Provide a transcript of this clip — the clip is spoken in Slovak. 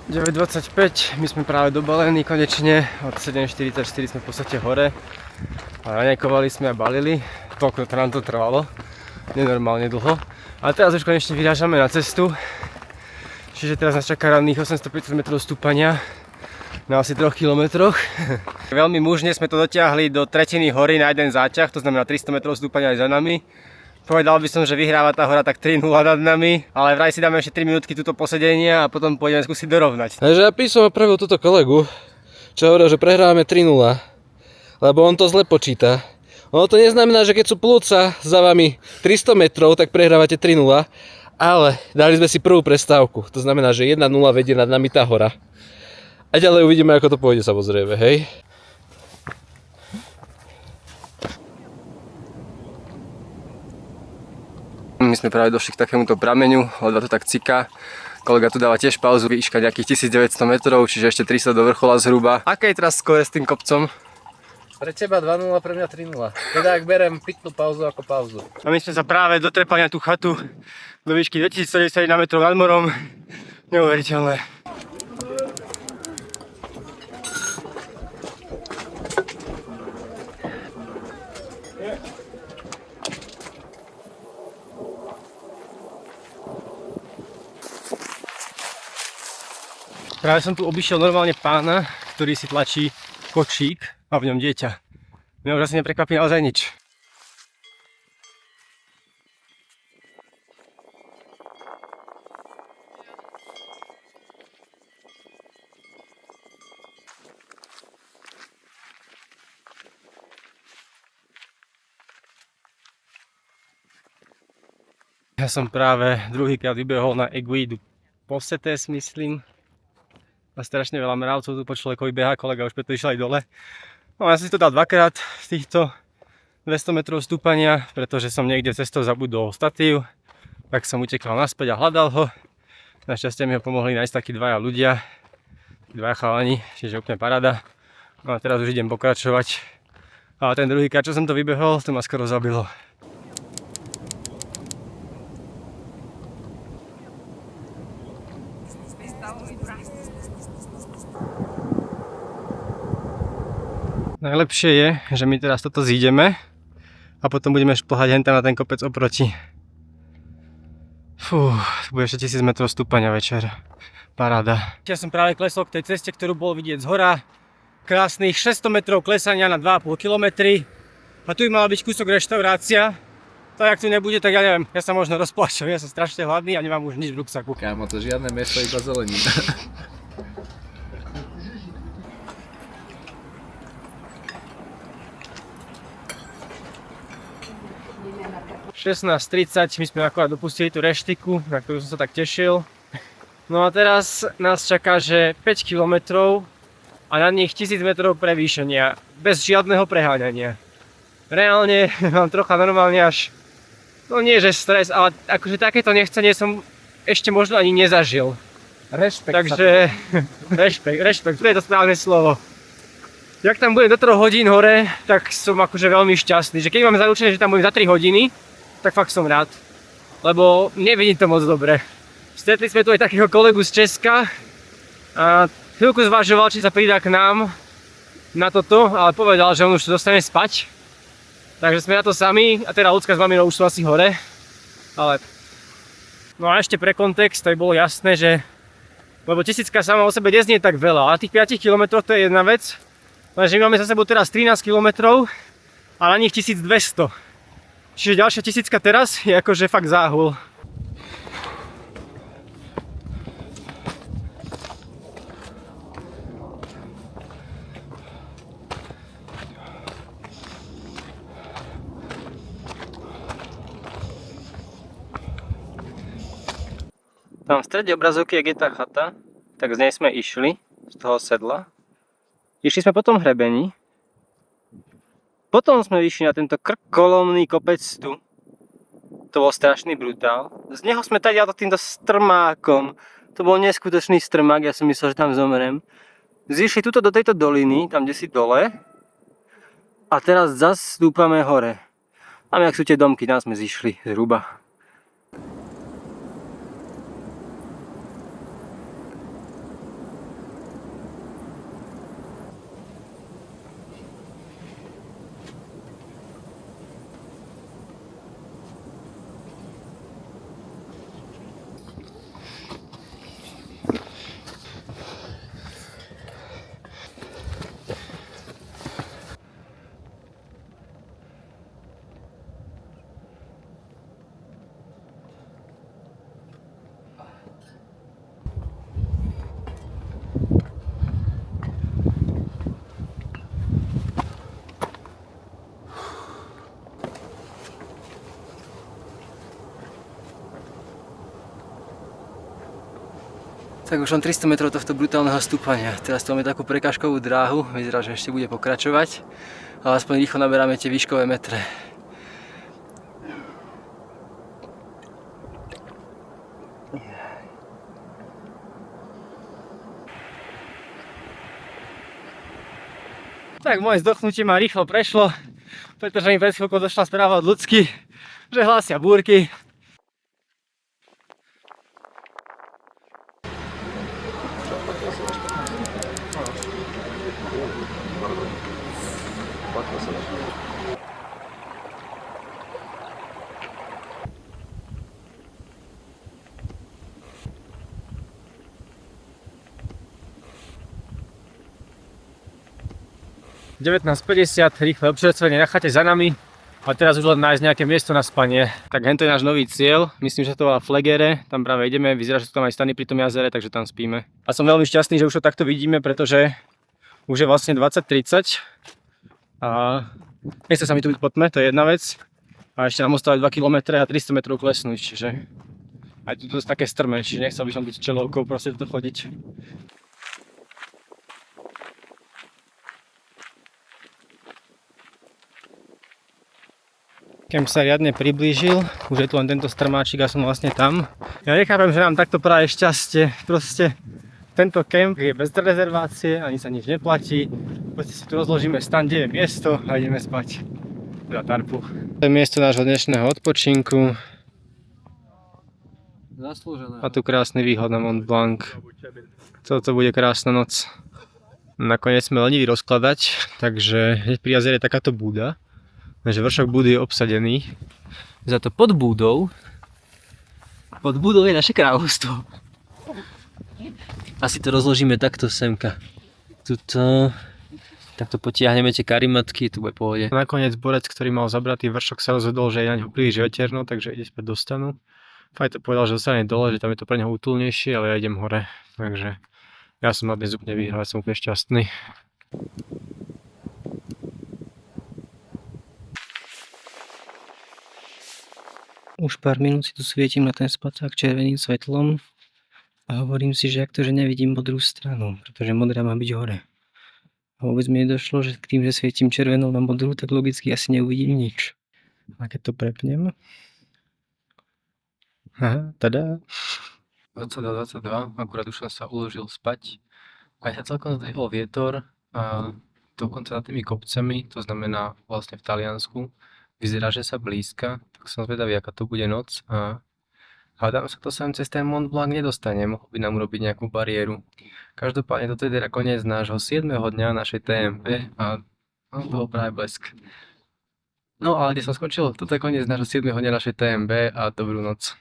9:25, my sme práve dobalení konečne, od 7:44 sme v podstate hore a raňajkovali sme a balili, toľko nám to trvalo, nenormálne dlho. A teraz už konečne vyrážame na cestu, čiže teraz nás čaká ranných 850 metrov stúpania na asi 3 kilometroch. Veľmi mužne sme to dotiahli do tretiny hory na jeden záťah, to znamená 300 metrov stúpania aj za nami. Povedal by som, že vyhráva tá hora tak 3-0 nad nami, ale vraj si dáme ešte 3 minútky túto posedenia a potom pôjdeme skúsiť dorovnať. Takže ja písom opravil túto kolegu, čo hovoril, že prehrávame 3-0, lebo on to zle počíta. Ono to neznamená, že keď sú plúca za vami 300 metrov, tak prehrávate 3-0, ale dali sme si prvú prestávku, to znamená, že 1-0 vedie nad nami tá hora. A ďalej uvidíme, ako to pôjde, samozrejme, hej. My sme práve došli k takémuto prameňu, ledva to tak ciká. Kolega tu dáva tiež pauzu, výška nejakých 1900 metrov, čiže ešte 300 do vrchola zhruba. Aké je teraz skóre s tým kopcom? Pre teba 2-0, pre mňa 3-0. Teda ak berem pitnú pauzu ako pauzu. A my sme sa práve dotrepali na tú chatu do výšky 2191 metrov nad morom. Neuveriteľné. Práve som tu obišiel normálne pána, ktorý si tlačí kočík a v ňom dieťa. Mňa už asi neprekvapí naozaj nič. Ja som práve druhýkrát vybehol na Aiguille du Possetes, myslím. A strašne veľa mravcov tu po človekovi behá, kolega už preto išiel aj dole. No ja som si to dal dvakrát z týchto 200 metrov stúpania, pretože som niekde cestou zabudol statív. Tak som utekal naspäť a hľadal ho. Našťastie mi ho pomohli nájsť takí dvaja ľudia, dvaja chalani, čiže úplne paráda. No a teraz už idem pokračovať. A ten druhýkrát, čo som to vybehol, to ma skoro zabilo. Najlepšie je, že my teraz toto zídeme a potom budeme šplhať hentam na ten kopec oproti. Fú, to bude ešte 1000 metrov stúpania večer. Paráda. Ja som práve klesol k tej ceste, ktorú bolo vidieť z hora. Krásnych 600 metrov klesania na 2,5 km. A tu by mala byť kúsok reštaurácia. Tak ak tu nebude, tak ja neviem, ja sa možno rozplačem. Ja som strašne hladný a nemám už nič v ruksaku. Kámo, to žiadne mäso, iba zelenina. 16:30, my sme akorát dopustili tú reštiku, na ktorú som sa tak tešil. No a teraz nás čaká, že 5 km a na nich 1000 metrov prevýšenia, bez žiadneho preháňania. Reálne mám trocha normálne až, no nie že stres, ale akože takéto nechcenie som ešte možno ani nezažil. Rešpekt. Takže, rešpekt, to je to správne slovo. Jak tam budem do 3 hodín hore, tak som akože veľmi šťastný, že keď mám zaručené, že tam budem za 3 hodiny, tak fakt som rád, lebo nevidím to moc dobre. Stretli sme tu aj takého kolegu z Česka a chvíľku zvažoval, či sa pridá k nám na toto, ale povedal, že on už dostane spať. Takže sme na to sami a teda Ľudská s maminou už sú asi hore. Ale... No a ešte pre kontext, to bolo jasné, že... Lebo 1000 sama o sebe neznie tak veľa, ale tých 5 km to je jedna vec. Lenže my máme za sebou teraz 13 km a na nich 1200. Čiže ďalšia 1000 teraz je akože fakt záhul. Tam v strede obrazovky, jak je tá chata, tak z nej sme išli, z toho sedla. Išli sme po tom hrebení. Potom sme vyšli na tento krkolomný kopec tu. To bol strašný brutál. Z neho sme tady týmto strmákom. To bol neskutočný strmák, ja som myslel, že tam zomrem. Zišli tuto do tejto doliny, tam kde si dole. A teraz zas stúpame hore. Tam jak sú tie domky, tam sme zišli zhruba. Tak už len 300 metrov tohto brutálneho stúpania. Teraz tu máme takú prekážkovú dráhu, vyzerá, že ešte bude pokračovať, ale aspoň rýchlo naberáme tie výškové metre. Tak moje zdochnutie ma rýchlo prešlo, pretože mi pred chvíľkou došla správa od ľudských, že hlásia búrky. V 19:50 rýchle občerstvenie na chate za nami a teraz už len nájsť nejaké miesto na spanie. Tak hento je náš nový cieľ, myslím, že to volá Flegere, tam práve ideme, vyzerá, že sú tam aj stany pri tom jazere, takže tam spíme. A som veľmi šťastný, že už to takto vidíme, pretože už je vlastne 20:30 a nechce sa mi tu byť po tme, to je jedna vec. A ešte nám ostávať 2 km a 300 metrov klesnúť, čiže aj tu to je také strmé, čiže nechcel by som byť čelovkou proste tu chodiť. Kemp sa riadne priblížil, už je tu len tento strmáčik a som vlastne tam. Ja nechápem, že nám takto praje šťastie, proste tento kemp je bez rezervácie, ani sa nič neplatí. Proste si tu rozložíme stan, kde je miesto a ideme spať. Teda tarpu. To je miesto nášho dnešného odpočinku. Zaslúžené. A tu krásny výhľad na Mont Blanc. Toto bude krásna noc. Nakoniec sme leniví rozkladať, takže hneď pri jazere je takáto búda. Takže vršok búdy je obsadený. Za to pod búdou je naše kráľovstvo. Asi to rozložíme takto semka. Tuto. Takto potiahneme tie karimatky, tu bude pohode. Nakoniec borec, ktorý mal zabratý vršok, sa rozhodol, že je na ňo príliš veterno, takže ide späť do stanu. Fajto povedal, že zostane dole, že tam je to pre neho útulnejšie, ale ja idem hore. Takže ja som na dnes úplne vyhral, som úplne šťastný. Už pár minút si tu svietim na ten spacák červeným svetlom a hovorím si, že ak to, že nevidím modrú stranu, pretože modrá má byť hore. A vôbec mi nedošlo, že tým, že svietim červenou na modrú, tak logicky asi neuvidím nič. A keď to prepnem... Aha, tada. 22, akurát už som sa uložil spať. A ja celkom zdvihol vietor a dokonca nad tými kopcami, to znamená vlastne v Taliansku, vyzerá, že sa blízka, tak som zvedavý, aká to bude noc a hádam sa to sem cez ten Mont Blanc nedostane, mohol by nám urobiť nejakú bariéru. Každopádne toto je teda koniec nášho 7. dňa našej TMP a bol práve blesk. No ale kde som skončil? Toto je koniec nášho 7. dňa našej TMB a dobrú noc.